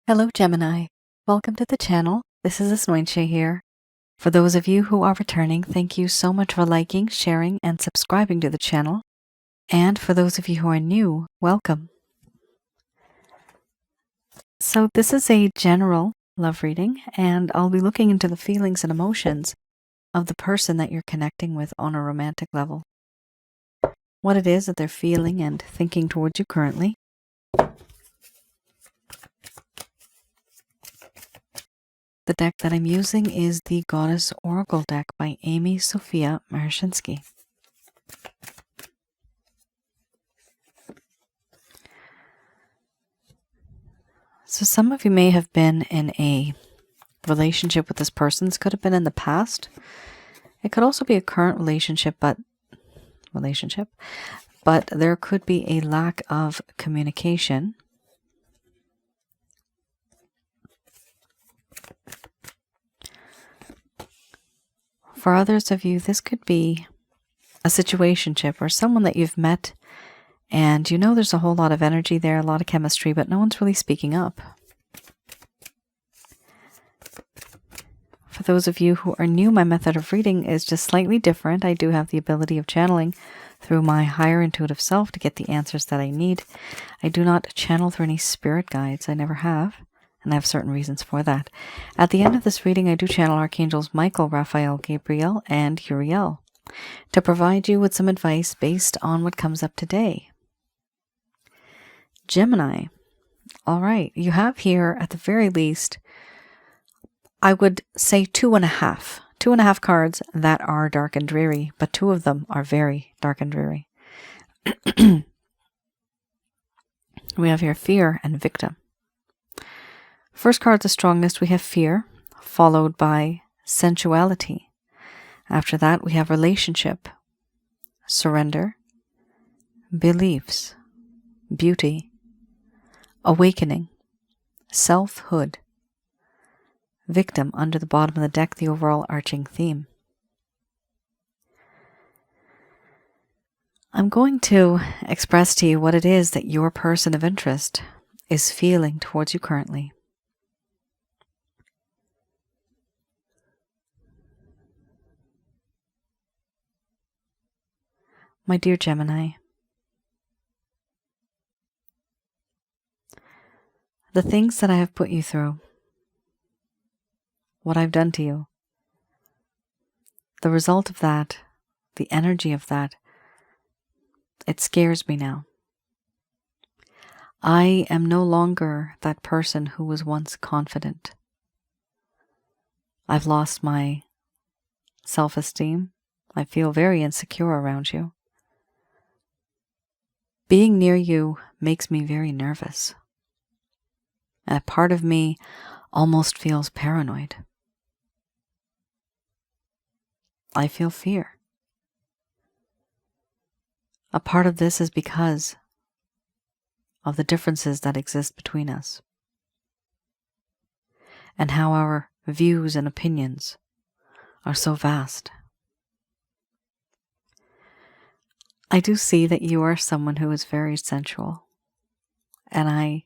Hello, Gemini. Welcome to the channel. This is Asnointia here. For those of you who are returning, thank you so much for liking, sharing, and subscribing to the channel. And for those of you who are new, welcome. So this is a general love reading, and I'll be looking into the feelings and emotions of the person that you're connecting with on a romantic level. What it is that they're feeling and thinking towards you currently. The deck that I'm using is the Goddess Oracle deck by Amy Sophia Marashinsky. So some of you may have been in a relationship with this person. This could have been in the past. It could also be a current relationship, but there could be a lack of communication. For others of you, this could be a situationship or someone that you've met and you know there's a whole lot of energy there, a lot of chemistry, but no one's really speaking up. For those of you who are new, my method of reading is just slightly different. I do have the ability of channeling through my higher intuitive self to get the answers that I need. I do not channel through any spirit guides. I never have, and I have certain reasons for that. At the end of this reading, I do channel Archangels Michael, Raphael, Gabriel, and Uriel to provide you with some advice based on what comes up today. Gemini. All right, you have here at the very least, I would say 2.5. 2.5 cards that are dark and dreary, but 2 of them are very dark and dreary. We have here fear and victim. First card, the strongest, we have fear, followed by sensuality. After that, we have relationship, surrender, beliefs, beauty, awakening, selfhood, victim under the bottom of the deck, the overall arching theme. I'm going to express to you what it is that your person of interest is feeling towards you currently. My dear Gemini, the things that I have put you through, what I've done to you, the result of that, the energy of that, it scares me now. I am no longer that person who was once confident. I've lost my self-esteem. I feel very insecure around you. Being near you makes me very nervous. And a part of me almost feels paranoid. I feel fear. A part of this is because of the differences that exist between us and how our views and opinions are so vast. I do see that you are someone who is very sensual, and I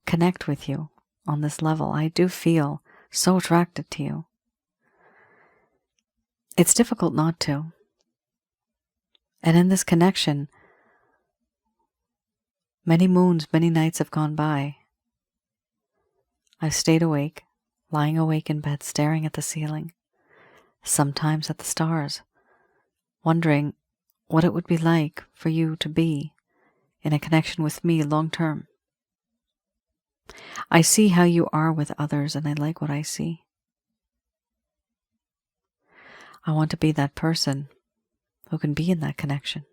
connect with you on this level. I do feel so attracted to you. It's difficult not to. And in this connection, many moons, many nights have gone by. I've stayed awake, lying awake in bed, staring at the ceiling, sometimes at the stars, wondering what it would be like for you to be in a connection with me long term. I see how you are with others, and I like what I see. I want to be that person who can be in that connection.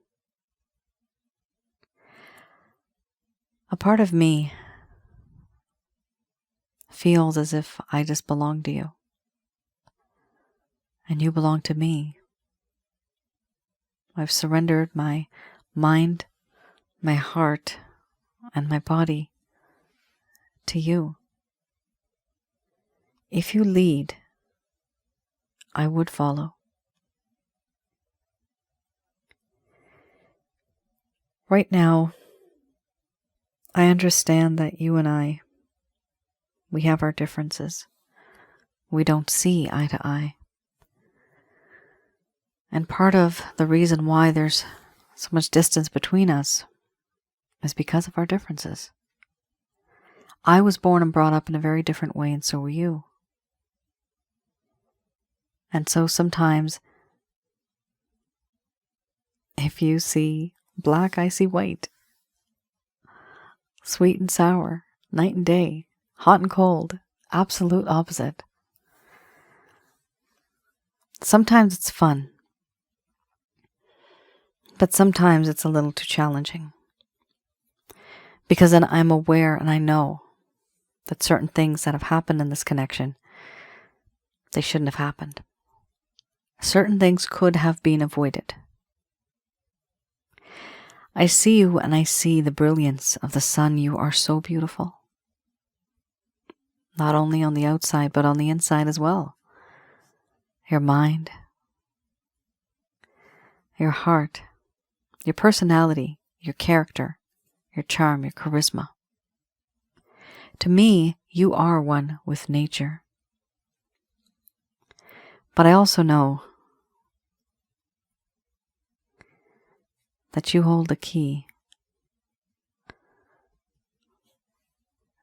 A part of me feels as if I just belong to you, and you belong to me. I've surrendered my mind, my heart, and my body to you. If you lead, I would follow. Right now, I understand that you and I We have our differences. We don't see eye to eye. And part of the reason why there's so much distance between us is because of our differences. I was born and brought up in a very different way, and so were you. And so sometimes, if you see black, I see white. Sweet and sour, night and day, hot and cold, absolute opposite. Sometimes it's fun, but sometimes it's a little too challenging. Because then I'm aware and I know that certain things that have happened in this connection, they shouldn't have happened. Certain things could have been avoided. I see you and I see the brilliance of the sun. You are so beautiful. Not only on the outside, but on the inside as well. Your mind, your heart, your personality, your character, your charm, your charisma. To me, you are one with nature. But I also know that you hold the key.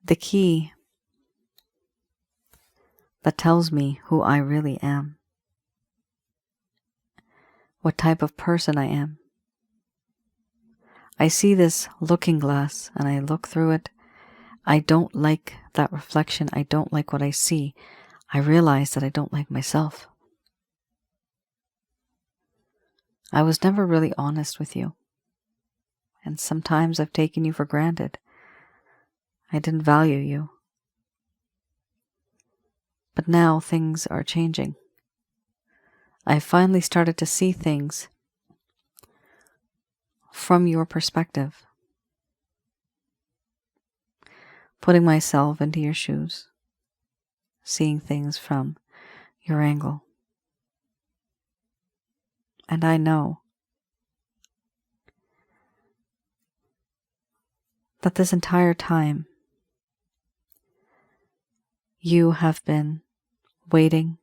The key that tells me who I really am. What type of person I am. I see this looking glass and I look through it. I don't like that reflection. I don't like what I see. I realize that I don't like myself. I was never really honest with you. And sometimes I've taken you for granted. I didn't value you. But now things are changing. I finally started to see things from your perspective. Putting myself into your shoes. Seeing things from your angle. And I know that this entire time you have been waiting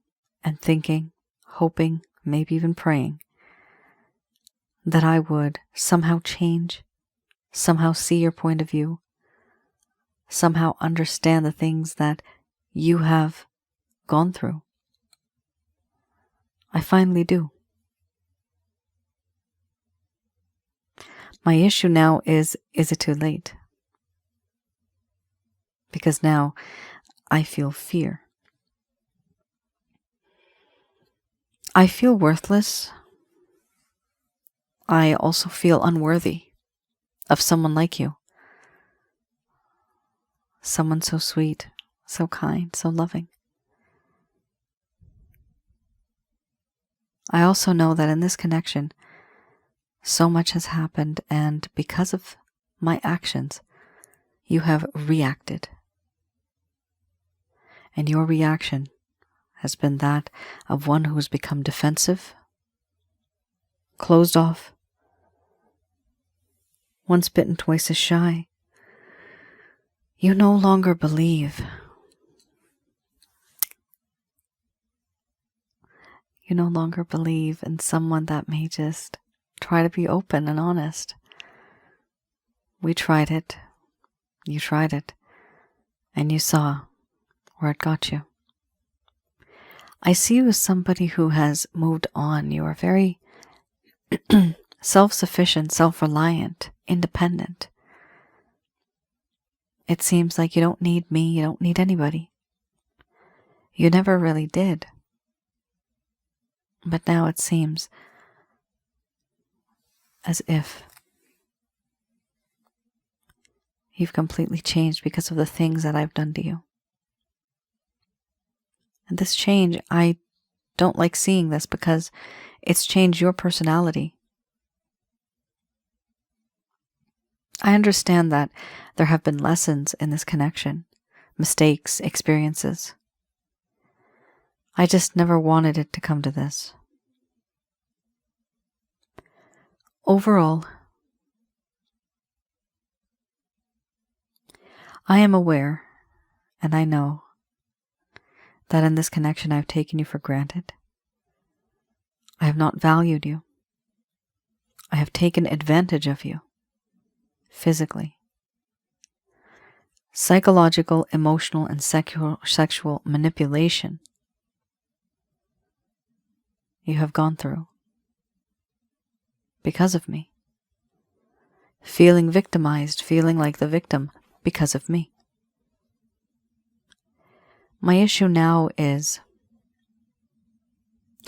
and thinking, hoping, maybe even praying that I would somehow change, somehow see your point of view, somehow understand the things that you have gone through. I finally do. My issue now is it too late? Because now I feel fear. I feel worthless. I also feel unworthy of someone like you. Someone so sweet, so kind, so loving. I also know that in this connection, so much has happened, and because of my actions, you have reacted. And your reaction has been that of one who has become defensive, closed off, once bitten, twice as shy. You no longer believe. You no longer believe in someone that may just try to be open and honest. We tried it. You tried it. And you saw where it got you. I see you as somebody who has moved on. You are very self-sufficient, self-reliant, independent. It seems like you don't need me, you don't need anybody. You never really did. But now it seems as if you've completely changed because of the things that I've done to you. And this change, I don't like seeing this because it's changed your personality. I understand that there have been lessons in this connection, mistakes, experiences. I just never wanted it to come to this. Overall, I am aware, and I know that in this connection I've taken you for granted. I have not valued you. I have taken advantage of you, physically. Psychological, emotional, and sexual manipulation you have gone through because of me. Feeling victimized, feeling like the victim because of me. My issue now is,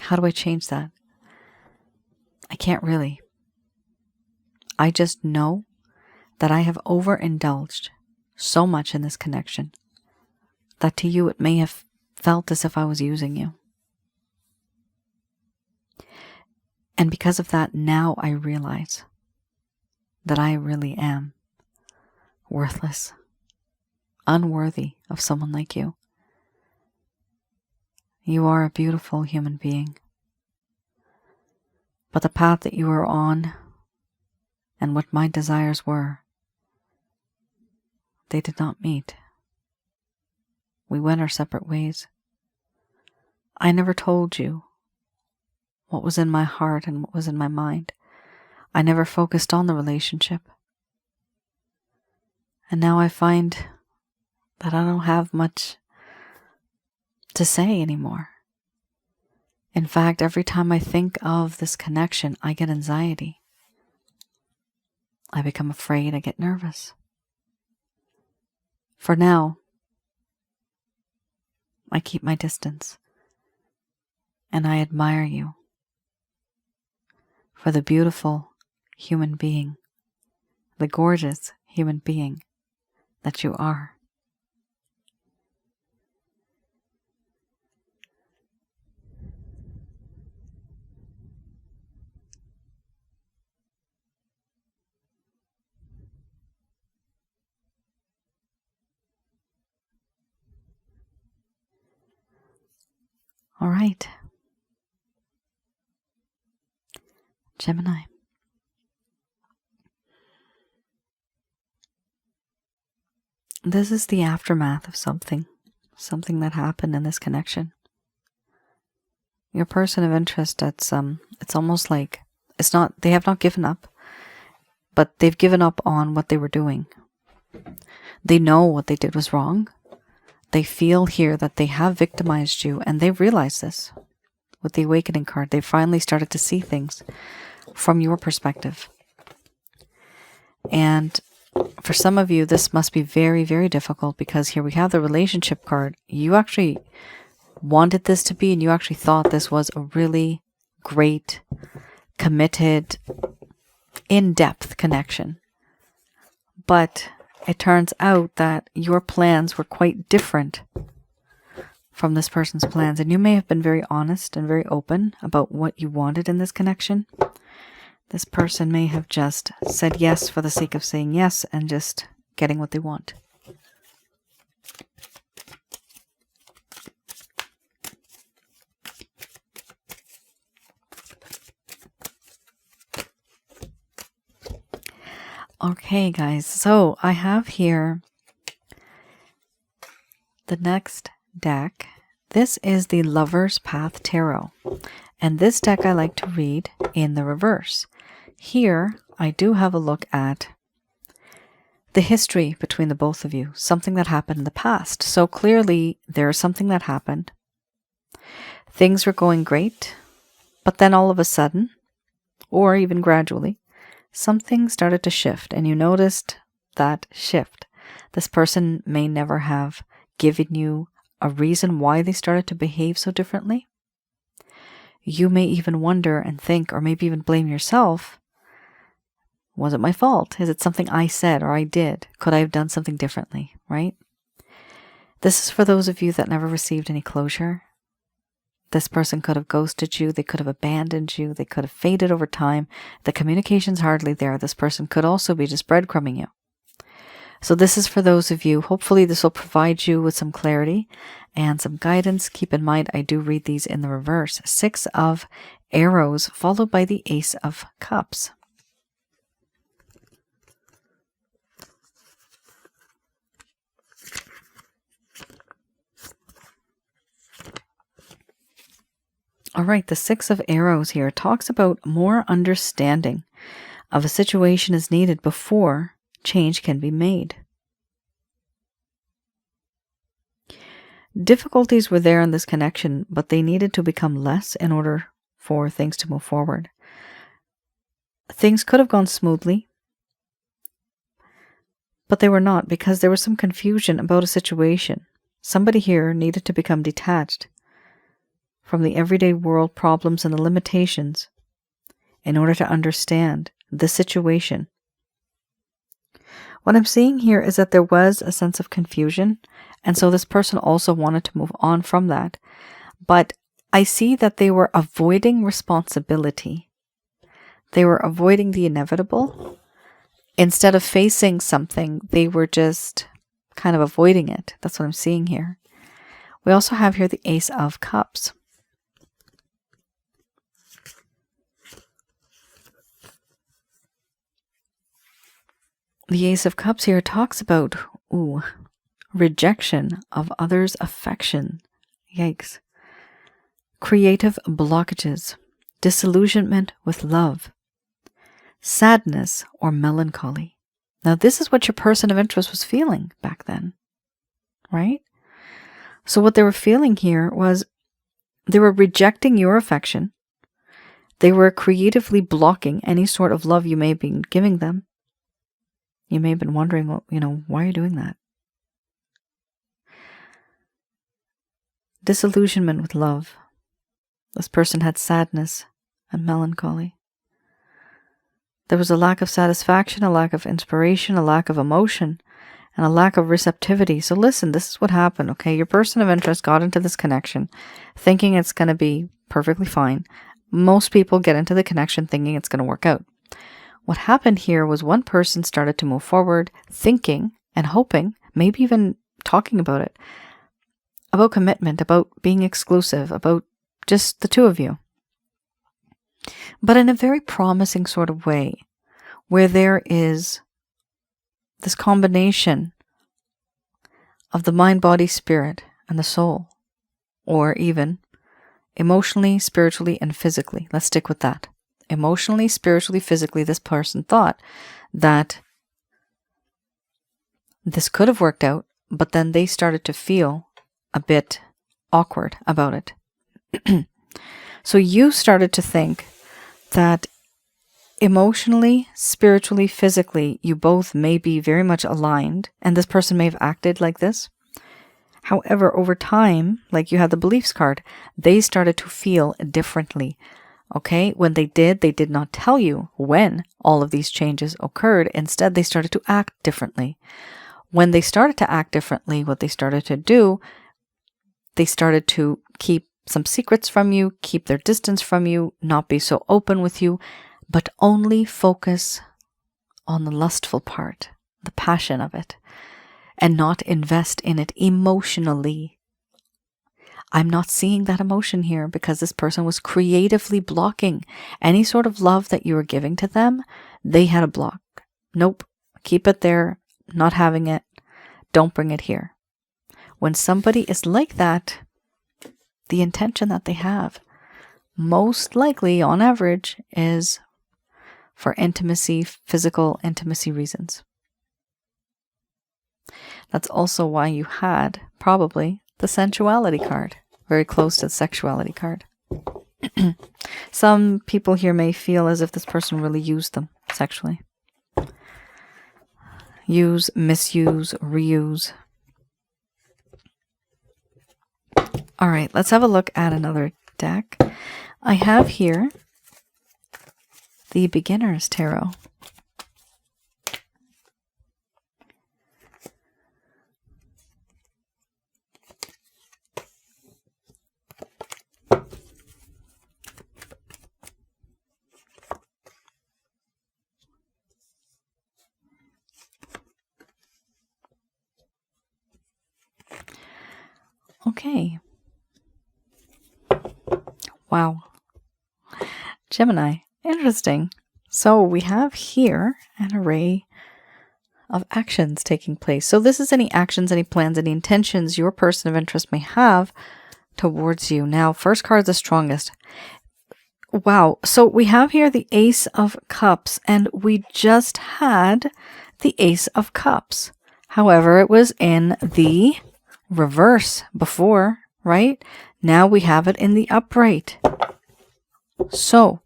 how do I change that? I can't really. I just know that I have overindulged so much in this connection that to you it may have felt as if I was using you. And because of that, now I realize that I really am worthless, unworthy of someone like you. You are a beautiful human being. But the path that you are on and what my desires were, they did not meet. We went our separate ways. I never told you what was in my heart and what was in my mind. I never focused on the relationship. And now I find that I don't have much to say anymore. In fact, every time I think of this connection, I get anxiety. I become afraid, I get nervous. For now, I keep my distance, and I admire you for the beautiful human being, the gorgeous human being that you are. All right, Gemini. This is the aftermath of something that happened in this connection. Your person of interest, it's almost like they have not given up, but they've given up on what they were doing. They know what they did was wrong. They feel here that they have victimized you, and they realize this. With the Awakening card, they finally started to see things from your perspective. And for some of you, this must be very, very difficult, because here we have the relationship card. You actually wanted this to be, and you actually thought this was a really great, committed, in-depth connection. But it turns out that your plans were quite different from this person's plans, and you may have been very honest and very open about what you wanted in this connection. This person may have just said yes for the sake of saying yes and just getting what they want. Okay, guys, so I have here the next deck. This is the Lover's Path Tarot, and this deck I like to read in the reverse. Here, I do have a look at the history between the both of you, something that happened in the past. So clearly, there's something that happened. Things were going great, but then all of a sudden, or even gradually, something started to shift, and you noticed that shift. This person may never have given you a reason why they started to behave so differently. You may even wonder and think, or maybe even blame yourself, was it my fault? Is it something I said or I did? Could I have done something differently, right? This is for those of you that never received any closure. This person could have ghosted you, they could have abandoned you, they could have faded over time. The communication's hardly there. This person could also be just breadcrumbing you. So this is for those of you. Hopefully this will provide you with some clarity and some guidance. Keep in mind, I do read these in the reverse. 6 of Arrows followed by the Ace of Cups. All right, the Six of Arrows here talks about more understanding of a situation is needed before change can be made. Difficulties were there in this connection, but they needed to become less in order for things to move forward. Things could have gone smoothly, but they were not, because there was some confusion about a situation. Somebody here needed to become detached from the everyday world problems and the limitations in order to understand the situation. What I'm seeing here is that there was a sense of confusion, and so this person also wanted to move on from that. But I see that they were avoiding responsibility. They were avoiding the inevitable. Instead of facing something, they were just kind of avoiding it. That's what I'm seeing here. We also have here the Ace of Cups. The Ace of Cups here talks about, rejection of others' affection. Yikes. Creative blockages, disillusionment with love, sadness or melancholy. Now, this is what your person of interest was feeling back then, right? So what they were feeling here was they were rejecting your affection. They were creatively blocking any sort of love you may have been giving them. You may have been wondering, well, why are you doing that? Disillusionment with love. This person had sadness and melancholy. There was a lack of satisfaction, a lack of inspiration, a lack of emotion, and a lack of receptivity. So listen, this is what happened, okay? Your person of interest got into this connection thinking it's going to be perfectly fine. Most people get into the connection thinking it's going to work out. What happened here was one person started to move forward, thinking and hoping, maybe even talking about it, about commitment, about being exclusive, about just the two of you. But in a very promising sort of way, where there is this combination of the mind, body, spirit, and the soul, or even emotionally, spiritually, and physically. Let's stick with that. Emotionally, spiritually, physically, this person thought that this could have worked out, but then they started to feel a bit awkward about it. So you started to think that emotionally, spiritually, physically, you both may be very much aligned, and this person may have acted like this. However, over time, like you had the beliefs card, they started to feel differently. Okay, when they did not tell you when all of these changes occurred. Instead, they started to act differently. When they started to act differently, what they started to do, they started to keep some secrets from you, keep their distance from you, not be so open with you, but only focus on the lustful part, the passion of it, and not invest in it emotionally. I'm not seeing that emotion here because this person was creatively blocking any sort of love that you were giving to them. They had a block. Nope. Keep it there. Not having it. Don't bring it here. When somebody is like that, the intention that they have, most likely on average, is for intimacy, physical intimacy reasons. That's also why you had probably the sensuality card, very close to the sexuality card. Some people here may feel as if this person really used them sexually. Use, misuse, reuse. All right, let's have a look at another deck. I have here the Beginner's Tarot. Okay. Wow. Gemini. Interesting. So we have here an array of actions taking place. So this is any actions, any plans, any intentions your person of interest may have towards you. Now, first card is the strongest. Wow. So we have here the Ace of Cups, and we just had the Ace of Cups. However, it was in the reverse before, right? Now we have it in the upright. So,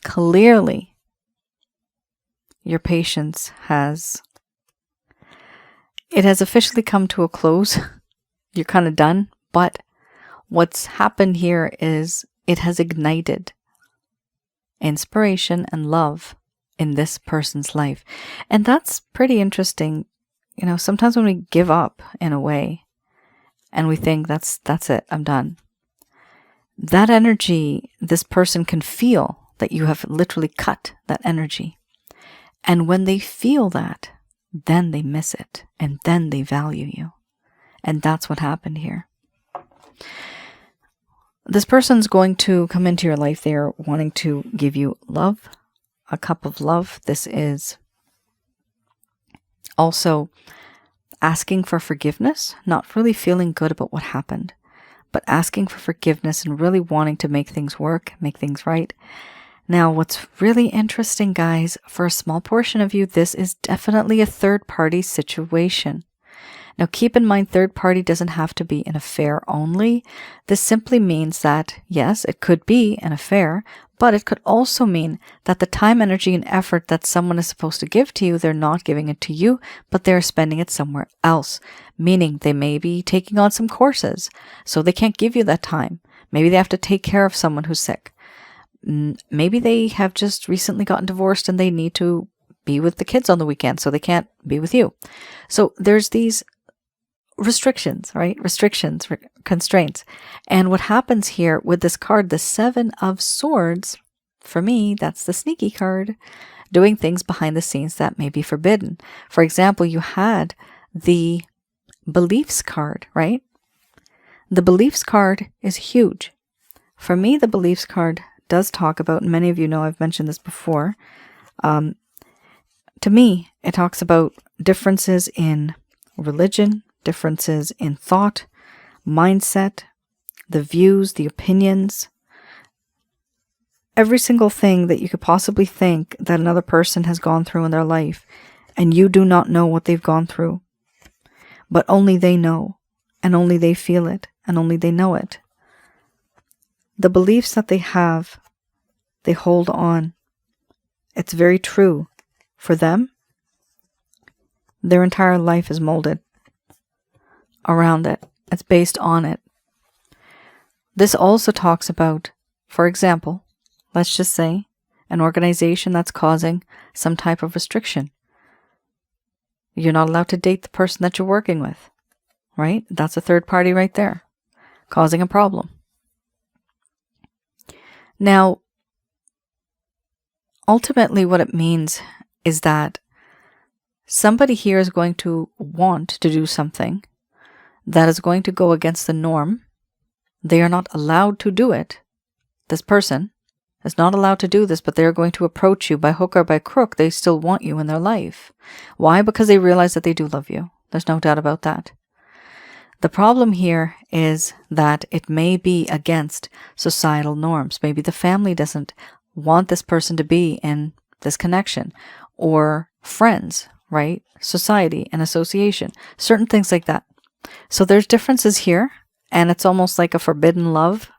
clearly, your patience has officially come to a close. You're kind of done, but what's happened here is it has ignited inspiration and love in this person's life. And that's pretty interesting. You know, sometimes when we give up in a way and we think that's it, I'm done. That energy, this person can feel that you have literally cut that energy. And when they feel that, then they miss it and then they value you. And that's what happened here. This person's going to come into your life. They are wanting to give you love, a cup of love. This is also asking for forgiveness, not really feeling good about what happened, but asking for forgiveness and really wanting to make things work, make things right. Now, what's really interesting, guys, for a small portion of you, this is definitely a third-party situation. Now, keep in mind, third party doesn't have to be an affair only. This simply means that, yes, it could be an affair, but it could also mean that the time, energy, and effort that someone is supposed to give to you, they're not giving it to you, but they're spending it somewhere else. Meaning they may be taking on some courses, so they can't give you that time. Maybe they have to take care of someone who's sick. Maybe they have just recently gotten divorced and they need to be with the kids on the weekend, so they can't be with you. So there's these restrictions, right? Restrictions, constraints. And what happens here with this card, the Seven of Swords, for me, that's the sneaky card, doing things behind the scenes that may be forbidden. For example, you had the Beliefs card, right? The Beliefs card is huge. For me, the Beliefs card does talk about, and many of you know I've mentioned this before, to me, it talks about differences in religion, differences in thought, mindset, the views, the opinions, every single thing that you could possibly think that another person has gone through in their life, and you do not know what they've gone through. But only they know, and only they feel it, and only they know it. The beliefs that they have, they hold on. It's very true. For them, their entire life is molded around it. It's based on it. This also talks about, for example, let's just say an organization that's causing some type of restriction. You're not allowed to date the person that you're working with, right? That's a third party right there, causing a problem. Now, ultimately what it means is that somebody here is going to want to do something that is going to go against the norm. They are not allowed to do it. This person is not allowed to do this, but they're going to approach you by hook or by crook. They still want you in their life. Why? Because they realize that they do love you. There's no doubt about that. The problem here is that it may be against societal norms. Maybe the family doesn't want this person to be in this connection, or friends, right? Society and association, certain things like that. So there's differences here, and it's almost like a forbidden love,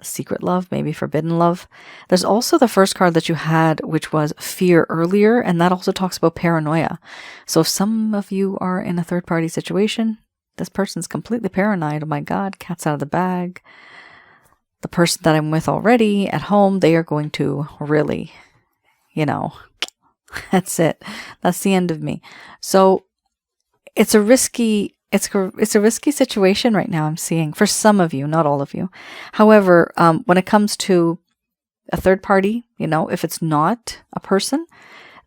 secret love, maybe forbidden love. There's also the first card that you had, which was fear earlier, and that also talks about paranoia. So if some of you are in a third-party situation, this person's completely paranoid. Oh my God, cat's out of the bag. The person that I'm with already at home, they are going to really, that's it. That's the end of me. So it's a risky situation right now, I'm seeing, for some of you, not all of you. However, when it comes to a third party, if it's not a person,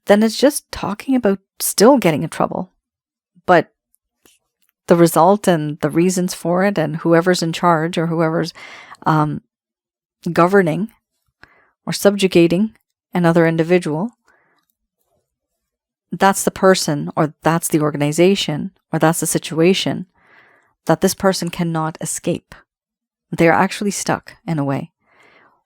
then it's just talking about still getting in trouble. But the result and the reasons for it, and whoever's in charge or whoever's governing or subjugating another individual, that's the person, or that's the organization, or that's the situation that this person cannot escape. They're actually stuck in a way.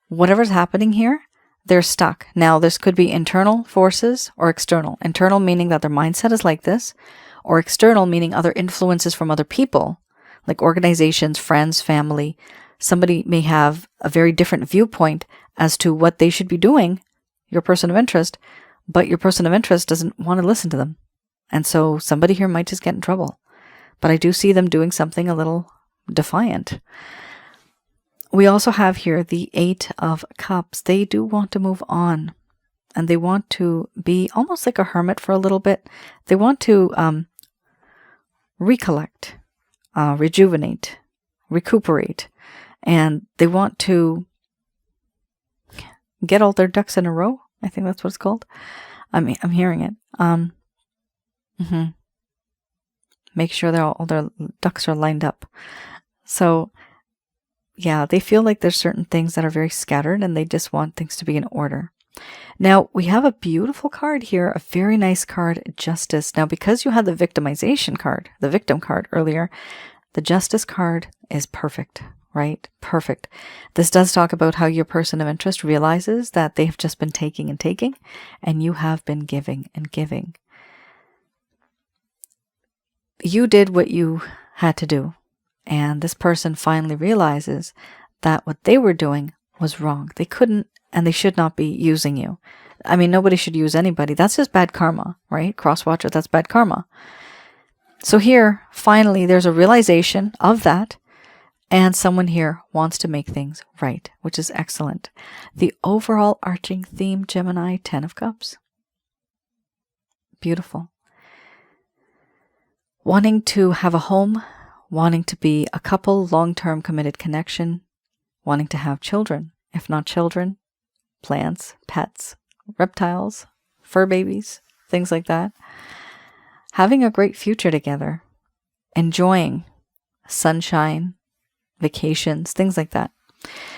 Whatever's happening here, they're stuck. Now, this could be internal forces or external. Internal meaning that their mindset is like this, or external meaning other influences from other people, like organizations, friends, family. Somebody may have a very different viewpoint as to what they should be doing, your person of interest, but your person of interest doesn't want to listen to them. And so somebody here might just get in trouble. But I do see them doing something a little defiant. We also have here the 8 of Cups. They do want to move on. And they want to be almost like a hermit for a little bit. They want to recollect, rejuvenate, recuperate. And they want to get all their ducks in a row. I think that's what it's called. I'm hearing it. Make sure all their ducks are lined up. So, yeah, they feel like there's certain things that are very scattered and they just want things to be in order. Now, we have a beautiful card here, a very nice card, Justice. Now, because you had the victimization card, the victim card earlier, the Justice card is perfect, right? Perfect. This does talk about how your person of interest realizes that they have just been taking and taking, and you have been giving and giving. You did what you had to do. And this person finally realizes that what they were doing was wrong. They couldn't and they should not be using you. I mean, nobody should use anybody. That's just bad karma, right? Crosswatcher, that's bad karma. So here, finally, there's a realization of that. And someone here wants to make things right, which is excellent. The overall arching theme, Gemini, 10 of Cups. Beautiful. Wanting to have a home, wanting to be a couple, long-term committed connection, wanting to have children. If not children, plants, pets, reptiles, fur babies, things like that. Having a great future together. Enjoying sunshine, vacations, things like that.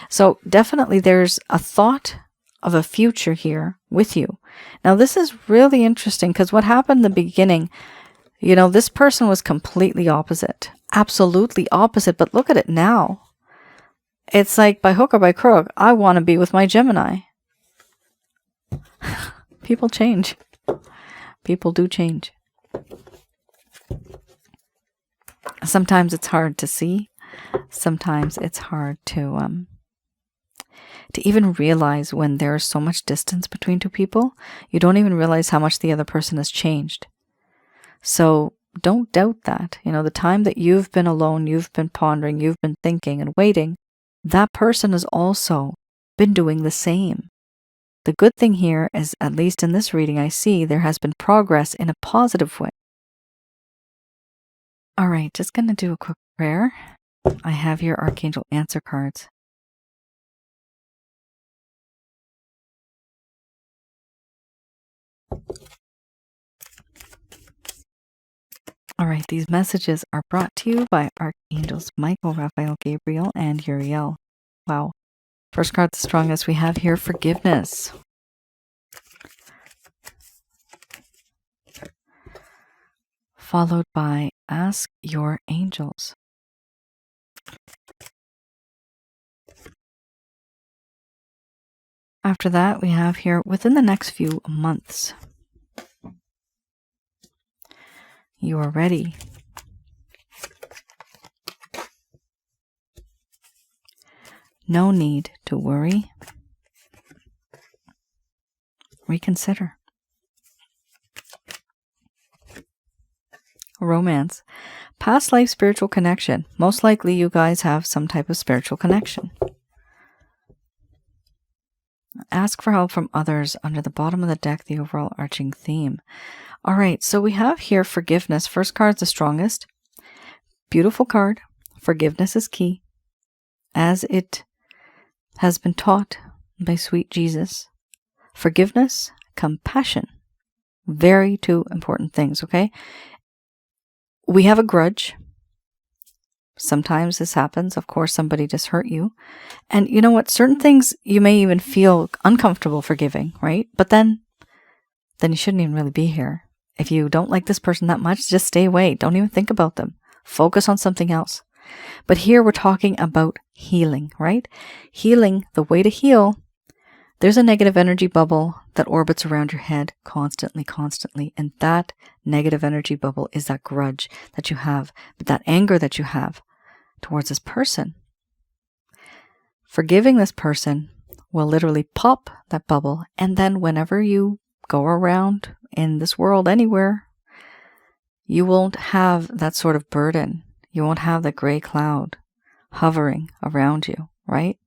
So definitely there's a thought of a future here with you. Now this is really interesting because what happened in the beginning, you know, this person was completely opposite. Absolutely opposite. But look at it now. It's like by hook or by crook, I want to be with my Gemini. People change. People do change. Sometimes it's hard to see. Sometimes it's hard to even realize when there's so much distance between two people. You don't even realize how much the other person has changed. So don't doubt that. You know, the time that you've been alone, you've been pondering, you've been thinking and waiting, that person has also been doing the same. The good thing here is, at least in this reading, I see there has been progress in a positive way. All right, just going to do a quick prayer. I have your Archangel answer cards. All right, these messages are brought to you by Archangels Michael, Raphael, Gabriel, and Uriel. Wow. First card, the strongest we have here, forgiveness. Followed by ask your angels. After that, we have here within the next few months. You are ready. No need to worry. Reconsider. Romance. Past life spiritual connection. Most likely you guys have some type of spiritual connection. Ask for help from others under the bottom of the deck, the overall arching theme. All right, so we have here forgiveness. First card's the strongest. Beautiful card. Forgiveness is key. As it has been taught by sweet Jesus. Forgiveness, compassion. Very two important things, okay? We have a grudge. Sometimes this happens. Of course, somebody just hurt you. And you know what? Certain things you may even feel uncomfortable forgiving, right? But then you shouldn't even really be here. If you don't like this person that much, just stay away. Don't even think about them. Focus on something else. But here we're talking about healing, right? Healing, the way to heal, there's a negative energy bubble that orbits around your head constantly. And that negative energy bubble is that grudge that you have, that anger that you have towards this person. Forgiving this person will literally pop that bubble. And then whenever you go around in this world anywhere, you won't have that sort of burden. You won't have the gray cloud hovering around you, right?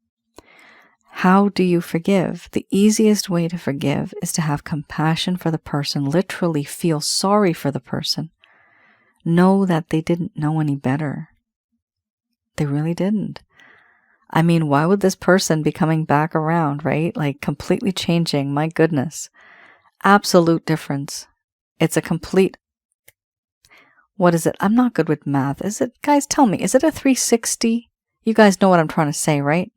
How do you forgive? The easiest way to forgive is to have compassion for the person, literally feel sorry for the person. Know that they didn't know any better. They really didn't. I mean, why would this person be coming back around, right? Like completely changing, my goodness. Absolute difference. It's a complete, what is it? I'm not good with math. Is it, guys, tell me, is it a 360? You guys know what I'm trying to say, right?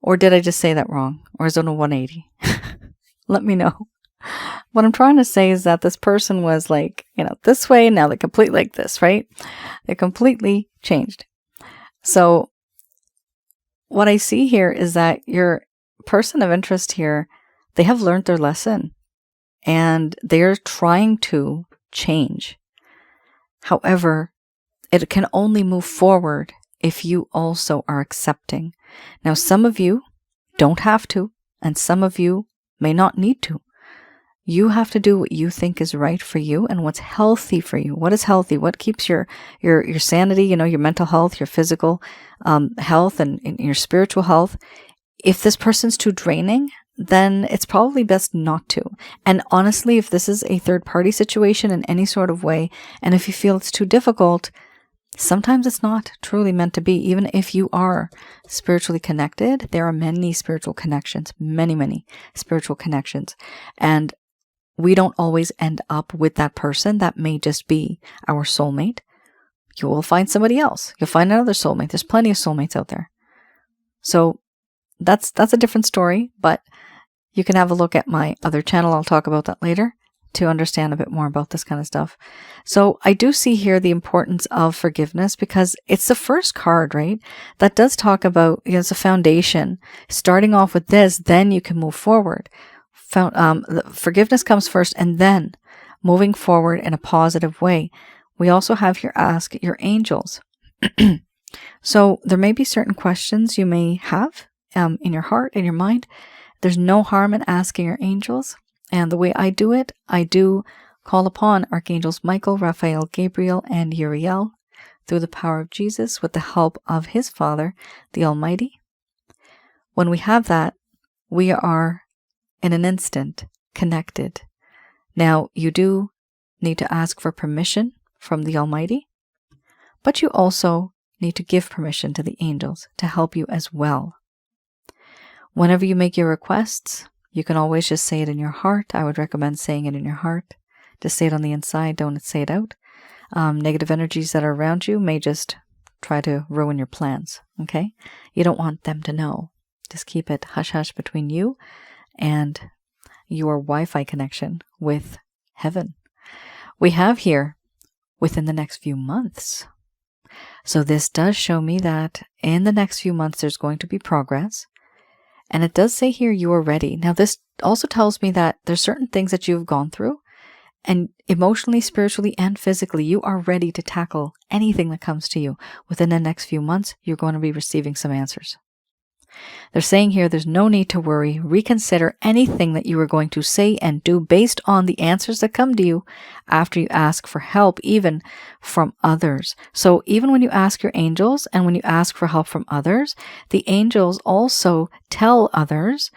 Or did I just say that wrong? Or is it a 180? Let me know. What I'm trying to say is that this person was like, this way, now they're completely like this, right? They're completely changed. So what I see here is that your person of interest here, they have learned their lesson and they're trying to change. However, it can only move forward if you also are accepting. Now, some of you don't have to, and some of you may not need to. You have to do what you think is right for you and what's healthy for you. What is healthy? What keeps your sanity, your mental health, your physical health, and your spiritual health. If this person's too draining, then it's probably best not to. And honestly, if this is a third-party situation in any sort of way, and if you feel it's too difficult, sometimes it's not truly meant to be. Even if you are spiritually connected, there are many spiritual connections, many spiritual connections. And we don't always end up with that person. That may just be our soulmate. You will find somebody else. You'll find another soulmate. There's plenty of soulmates out there. So that's a different story, but you can have a look at my other channel. I'll talk about that later to understand a bit more about this kind of stuff. So I do see here the importance of forgiveness because it's the first card, right? That does talk about, it's a foundation. Starting off with this, then you can move forward. Forgiveness comes first and then moving forward in a positive way. We also have here, ask your angels. So there may be certain questions you may have in your heart, in your mind. There's no harm in asking your angels. And the way I do it, I do call upon Archangels Michael, Raphael, Gabriel, and Uriel through the power of Jesus with the help of his Father, the Almighty. When we have that, we are in an instant connected. Now, you do need to ask for permission from the Almighty, but you also need to give permission to the angels to help you as well. Whenever you make your requests, you can always just say it in your heart. I would recommend saying it in your heart. Just say it on the inside, don't say it out. Negative energies that are around you may just try to ruin your plans, okay? You don't want them to know. Just keep it hush-hush between you and your Wi-Fi connection with heaven. We have here within the next few months. So this does show me that in the next few months there's going to be progress. And it does say here you are ready. Now this also tells me that there's certain things that you've gone through, and emotionally, spiritually, and physically, you are ready to tackle anything that comes to you. Within the next few months, you're going to be receiving some answers. They're saying here there's no need to worry. Reconsider anything that you are going to say and do based on the answers that come to you after you ask for help, even from others. So even when you ask your angels and when you ask for help from others, the angels also tell others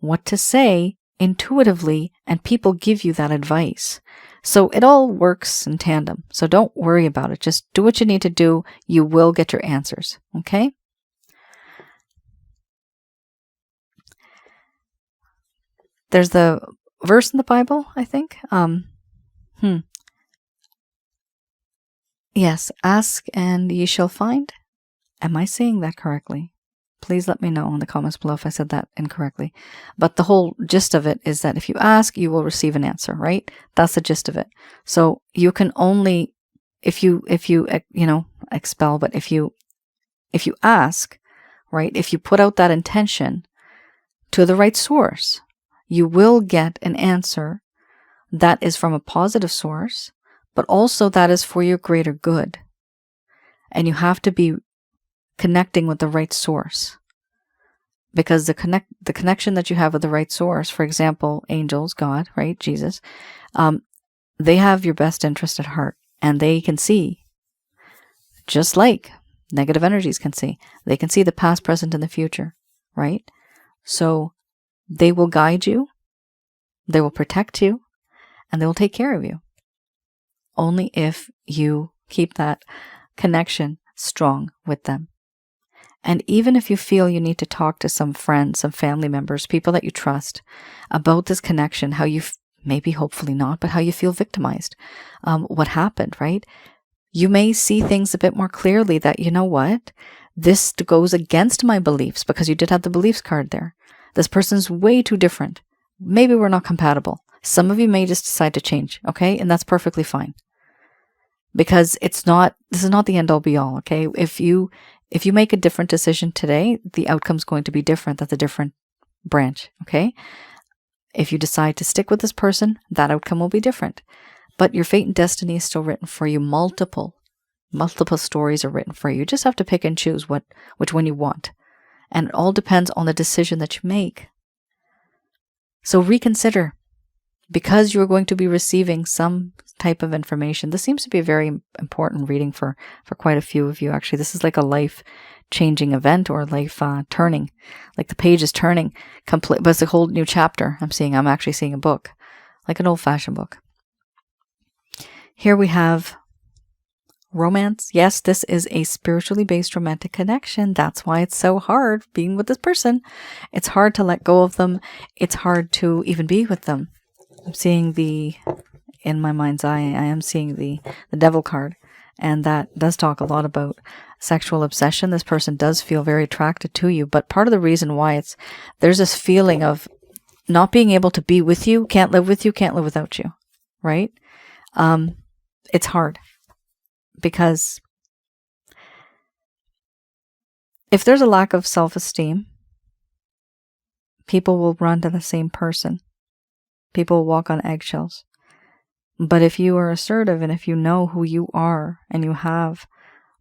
what to say intuitively, and people give you that advice. So it all works in tandem. So don't worry about it. Just do what you need to do. You will get your answers. Okay? There's the verse in the Bible, I think. Yes, ask and ye shall find. Am I saying that correctly? Please let me know in the comments below if I said that incorrectly. But the whole gist of it is that if you ask, you will receive an answer, right? That's the gist of it. So you can only, if you expel, but if you ask, right, if you put out that intention to the right source, you will get an answer that is from a positive source, but also that is for your greater good. And you have to be connecting with the right source, because the connection that you have with the right source, for example, angels, God, right, Jesus, they have your best interest at heart, and they can see, just like negative energies can see. They can see the past, present, and the future, right? So they will guide you, they will protect you, and they will take care of you. Only if you keep that connection strong with them. And even if you feel you need to talk to some friends, some family members, people that you trust about this connection, how you, maybe hopefully not, but how you feel victimized, what happened, right? You may see things a bit more clearly that, you know what, this goes against my beliefs, because you did have the beliefs card there. This person's way too different. Maybe we're not compatible. Some of you may just decide to change, okay? And that's perfectly fine. Because this is not the end all be all, okay? If you make a different decision today, the outcome's going to be different. That's a different branch, okay? If you decide to stick with this person, that outcome will be different. But your fate and destiny is still written for you. Multiple stories are written for you. You just have to pick and choose which one you want. And it all depends on the decision that you make. So reconsider, because you're going to be receiving some type of information. This seems to be a very important reading for quite a few of you. Actually, this is like a life-changing event, or life turning. Like the page is turning complete, but it's a whole new chapter. I'm actually seeing a book, like an old-fashioned book. Here we have romance. Yes, this is a spiritually based romantic connection. That's why it's so hard being with this person. It's hard to let go of them. It's hard to even be with them. I'm seeing in my mind's eye, I am seeing the devil card. And that does talk a lot about sexual obsession. This person does feel very attracted to you. But part of the reason why there's this feeling of not being able to be with you, can't live with you, can't live without you, right? It's hard, because if there's a lack of self-esteem, people will run to the same person. People will walk on eggshells. But if you are assertive, and if you know who you are, and you have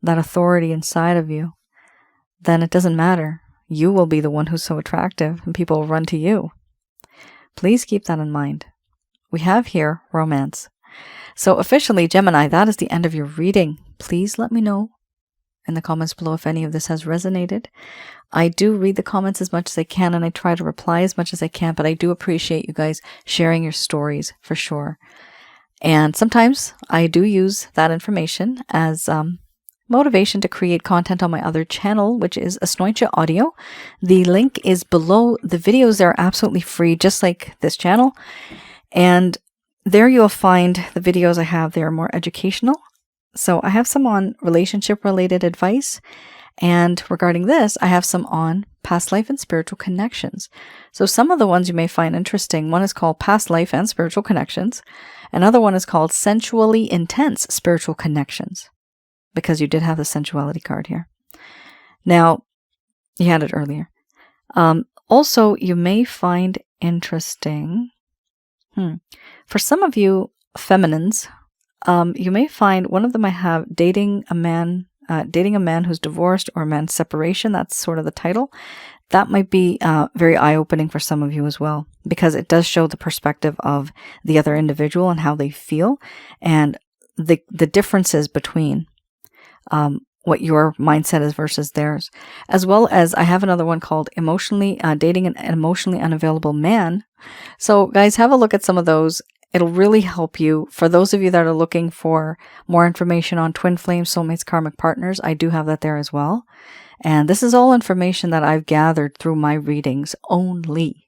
that authority inside of you, then it doesn't matter. You will be the one who's so attractive, and people will run to you. Please keep that in mind. We have here romance. So officially, Gemini, that is the end of your reading. Please let me know in the comments below if any of this has resonated. I do read the comments as much as I can, and I try to reply as much as I can, but I do appreciate you guys sharing your stories for sure. And sometimes I do use that information as motivation to create content on my other channel, which is Asnointia Audio. The link is below. The videos are absolutely free, just like this channel. And there you'll find the videos I have. They are more educational. So I have some on relationship-related advice. And regarding this, I have some on past life and spiritual connections. So some of the ones you may find interesting. One is called Past Life and Spiritual Connections. Another one is called Sensually Intense Spiritual Connections, because you did have the sensuality card here. Now, you had it earlier. Also, you may find interesting... For some of you feminines, you may find one of them I have dating a man who's divorced, or a man's separation. That's sort of the title. That might be very eye-opening for some of you as well, because it does show the perspective of the other individual and how they feel, and the differences between what your mindset is versus theirs. As well as I have another one called Dating an Emotionally Unavailable Man. So guys, have a look at some of those. It'll really help you. For those of you that are looking for more information on twin flames, soulmates, karmic partners, I do have that there as well. And this is all information that I've gathered through my readings only.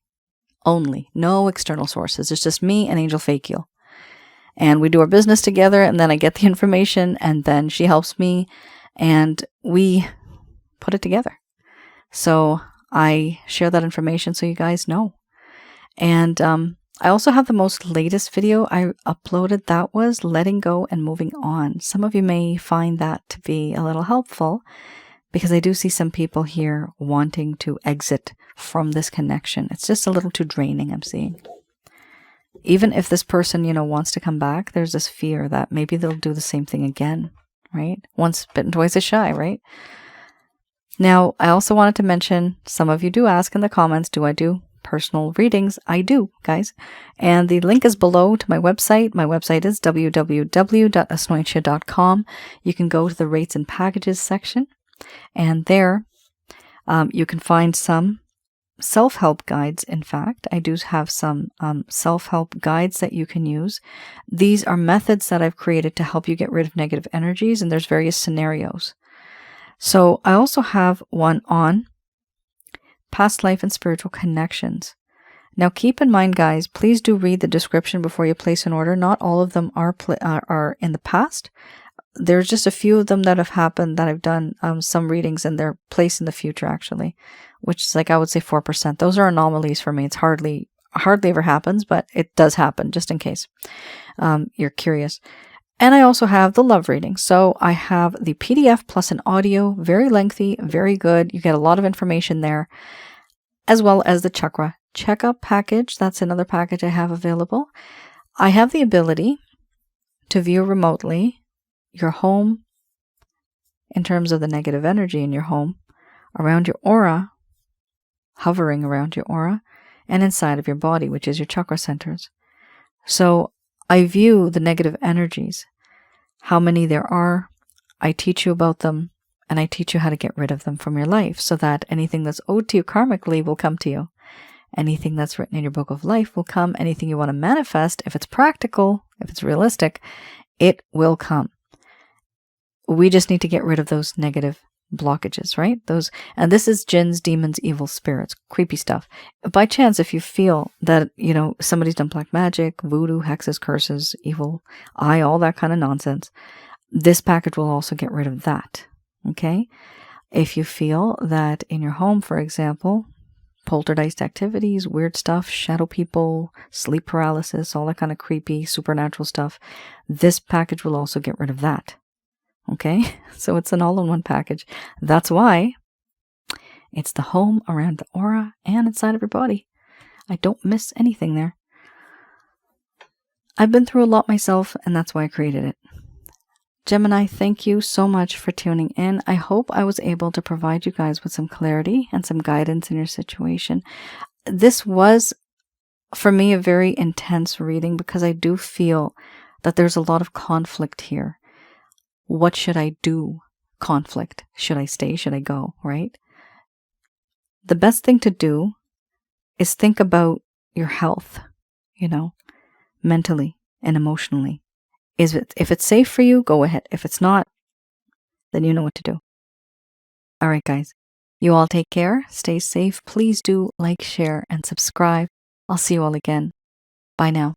No external sources. It's just me and Angel Fakiel. And we do our business together, and then I get the information, and then she helps me, and we put it together. So I share that information so you guys know. And I also have the most latest video I uploaded. That was letting go and moving on. Some of you may find that to be a little helpful, because I do see some people here wanting to exit from this connection. It's just a little too draining, I'm seeing. Even if this person, wants to come back, there's this fear that maybe they'll do the same thing again, right? Once bitten, twice is shy, right? Now, I also wanted to mention, some of you do ask in the comments, do I do personal readings? I do, guys. And the link is below to my website. My website is www.asnointia.com. You can go to the rates and packages section, and there you can find some self-help guides. In fact, I do have some self-help guides that you can use. These are methods that I've created to help you get rid of negative energies, and there's various scenarios. So I also have one on past life and spiritual connections. Now keep in mind, guys, please do read the description before you place an order. Not all of them are in the past. There's just a few of them that have happened that I've done some readings, and they're placed in the future, actually, which is like, I would say 4%. Those are anomalies for me. It's hardly ever happens, but it does happen, just in case you're curious. And I also have the love reading. So I have the PDF plus an audio, very lengthy, very good. You get a lot of information there, as well as the chakra checkup package. That's another package I have available. I have the ability to view remotely your home in terms of the negative energy in your home, around your aura, hovering around your aura, and inside of your body, which is your chakra centers. So I view the negative energies, how many there are. I teach you about them, and I teach you how to get rid of them from your life, so that anything that's owed to you karmically will come to you. Anything that's written in your book of life will come. Anything you want to manifest, if it's practical, if it's realistic, it will come. We just need to get rid of those negative blockages, right? And this is jinns, demons, evil spirits, creepy stuff. By chance, if you feel that, somebody's done black magic, voodoo, hexes, curses, evil eye, all that kind of nonsense, this package will also get rid of that, okay? If you feel that in your home, for example, poltergeist activities, weird stuff, shadow people, sleep paralysis, all that kind of creepy, supernatural stuff, this package will also get rid of that. Okay, so it's an all-in-one package. That's why it's the home, around the aura, and inside of your body. I don't miss anything there. I've been through a lot myself, and that's why I created it. Gemini, thank you so much for tuning in. I hope I was able to provide you guys with some clarity and some guidance in your situation. This was, for me, a very intense reading, because I do feel that there's a lot of conflict here. What should I do? Conflict. Should I stay? Should I go? Right? The best thing to do is think about your health, mentally and emotionally. If it's safe for you, go ahead. If it's not, then you know what to do. All right, guys. You all take care. Stay safe. Please do like, share, and subscribe. I'll see you all again. Bye now.